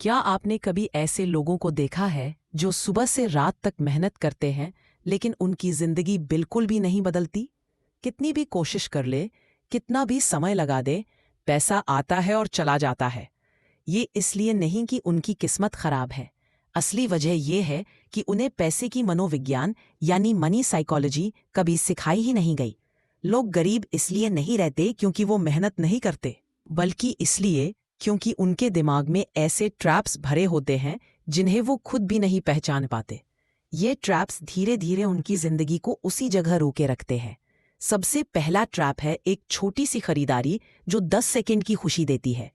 क्या आपने कभी ऐसे लोगों को देखा है जो सुबह से रात तक मेहनत करते हैं लेकिन उनकी जिंदगी बिल्कुल भी नहीं बदलती? कितनी भी कोशिश कर ले, कितना भी समय लगा दे, पैसा आता है और चला जाता है। ये इसलिए नहीं कि उनकी किस्मत खराब है। असली वजह यह है कि उन्हें पैसे की मनोविज्ञान यानी मनी साइकोलॉजी कभी सिखाई ही नहीं गई। लोग गरीब इसलिए नहीं रहते क्योंकि वो मेहनत नहीं करते, बल्कि इसलिए क्योंकि उनके दिमाग में ऐसे ट्रैप्स भरे होते हैं जिन्हें वो खुद भी नहीं पहचान पाते। ये ट्रैप्स धीरे धीरे उनकी जिंदगी को उसी जगह रोके रखते हैं। सबसे पहला ट्रैप है एक छोटी सी खरीदारी जो 10 सेकंड की खुशी देती है।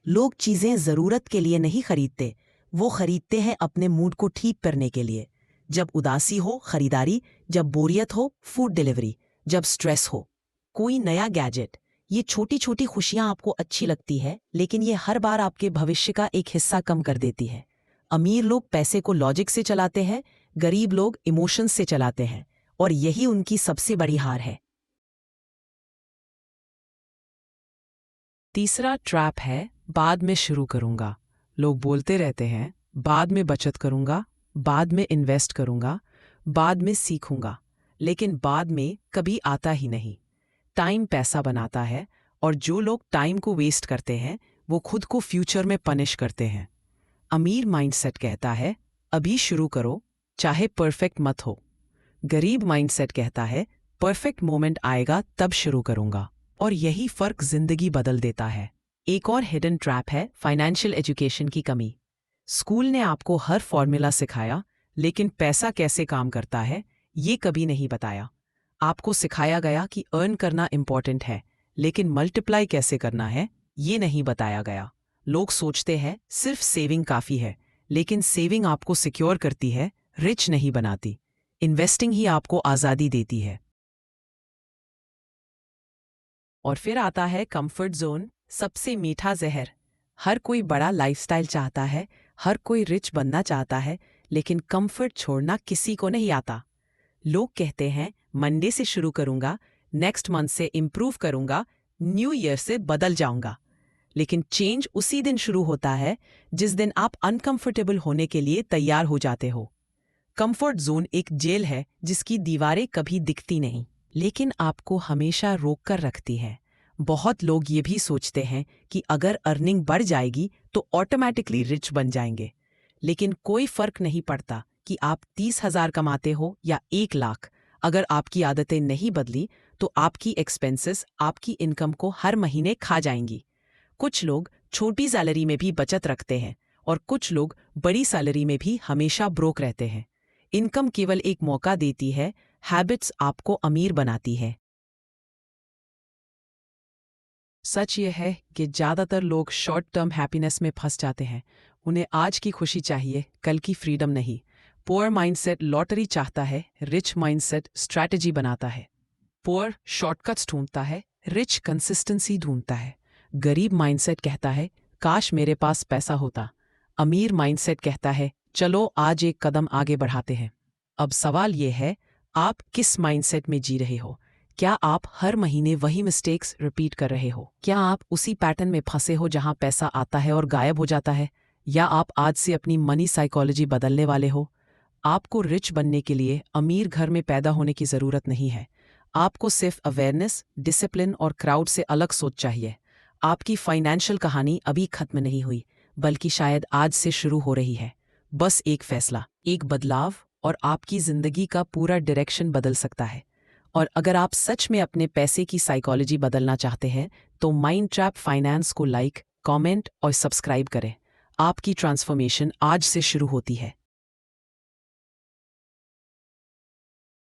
लोग चीजें जरूरत के लिए नहीं खरीदते, वो खरीदते हैं अपने मूड को ठीक करने के लिए। जब उदासी हो खरीदारी, जब बोरियत हो फूड डिलीवरी, जब स्ट्रेस हो कोई नया गैजेट। ये छोटी छोटी खुशियां आपको अच्छी लगती है, लेकिन ये हर बार आपके भविष्य का एक हिस्सा कम कर देती है। अमीर लोग पैसे को लॉजिक से चलाते हैं, गरीब लोग इमोशंस से चलाते हैं, और यही उनकी सबसे बड़ी हार है। तीसरा ट्रैप है बाद में शुरू करूंगा। लोग बोलते रहते हैं बाद में बचत करूंगा, बाद में इन्वेस्ट करूंगा, बाद में सीखूंगा, लेकिन बाद में कभी आता ही नहीं। टाइम पैसा बनाता है, और जो लोग टाइम को वेस्ट करते हैं वो खुद को फ्यूचर में पनिश करते हैं। अमीर माइंडसेट कहता है अभी शुरू करो, चाहे परफेक्ट मत हो। गरीब माइंडसेट कहता है परफेक्ट मोमेंट आएगा तब शुरू करूंगा, और यही फर्क जिंदगी बदल देता है। एक और हिडन ट्रैप है फाइनेंशियल एजुकेशन की कमी। स्कूल ने आपको हर फॉर्मूला सिखाया, लेकिन पैसा कैसे काम करता है ये कभी नहीं बताया। आपको सिखाया गया कि अर्न करना इंपॉर्टेंट है, लेकिन मल्टीप्लाई कैसे करना है ये नहीं बताया गया। लोग सोचते हैं सिर्फ सेविंग काफी है, लेकिन सेविंग आपको सिक्योर करती है, रिच नहीं बनाती। इन्वेस्टिंग ही आपको आजादी देती है। और फिर आता है कंफर्ट जोन, सबसे मीठा जहर। हर कोई बड़ा लाइफस्टाइल चाहता है, हर कोई रिच बनना चाहता है, लेकिन कंफर्ट छोड़ना किसी को नहीं आता। लोग कहते हैं मंडे से शुरू करूंगा, नेक्स्ट मंथ से इंप्रूव करूंगा, न्यू ईयर से बदल जाऊंगा। लेकिन चेंज उसी दिन शुरू होता है जिस दिन आप अनकंफर्टेबल होने के लिए तैयार हो जाते हो। कंफर्ट जोन एक जेल है जिसकी दीवारें कभी दिखती नहीं, लेकिन आपको हमेशा रोक कर रखती है। बहुत लोग ये भी सोचते हैं कि अगर अर्निंग बढ़ जाएगी तो ऑटोमेटिकली रिच बन जाएंगे, लेकिन कोई फर्क नहीं पड़ता कि आप 30,000 कमाते हो या 1 लाख। अगर आपकी आदतें नहीं बदली तो आपकी एक्सपेंसेस आपकी इनकम को हर महीने खा जाएंगी। कुछ लोग छोटी सैलरी में भी बचत रखते हैं, और कुछ लोग बड़ी सैलरी में भी हमेशा ब्रोक रहते हैं। इनकम केवल एक मौका देती है, हैबिट्स आपको अमीर बनाती है। सच ये है कि ज़्यादातर लोग शॉर्ट टर्म हैप्पीनेस में फंस जाते हैं। उन्हें आज की खुशी चाहिए, कल की फ्रीडम नहीं। पुअर माइंडसेट लॉटरी चाहता है, रिच माइंडसेट स्ट्रैटेजी बनाता है। पुअर शॉर्टकट्स ढूंढता है, रिच कंसिस्टेंसी ढूंढता है। गरीब माइंडसेट कहता है काश मेरे पास पैसा होता। अमीर माइंडसेट कहता है चलो आज एक कदम आगे बढ़ाते हैं। अब सवाल ये है, आप किस माइंडसेट में जी रहे हो? क्या आप हर महीने वही मिस्टेक्स रिपीट कर रहे हो? क्या आप उसी पैटर्न में फंसे हो जहां पैसा आता है और गायब हो जाता है? या आप आज से अपनी मनी साइकोलॉजी बदलने वाले हो? आपको रिच बनने के लिए अमीर घर में पैदा होने की ज़रूरत नहीं है। आपको सिर्फ अवेयरनेस, डिसिप्लिन और क्राउड से अलग सोच चाहिए। आपकी फाइनेंशियल कहानी अभी खत्म नहीं हुई, बल्कि शायद आज से शुरू हो रही है। बस एक फैसला, एक बदलाव, और आपकी ज़िंदगी का पूरा डायरेक्शन बदल सकता है। और अगर आप सच में अपने पैसे की साइकोलॉजी बदलना चाहते हैं तो माइंड ट्रैप फाइनेंस को लाइक, कमेंट और सब्सक्राइब करें। आपकी ट्रांसफॉर्मेशन आज से शुरू होती है।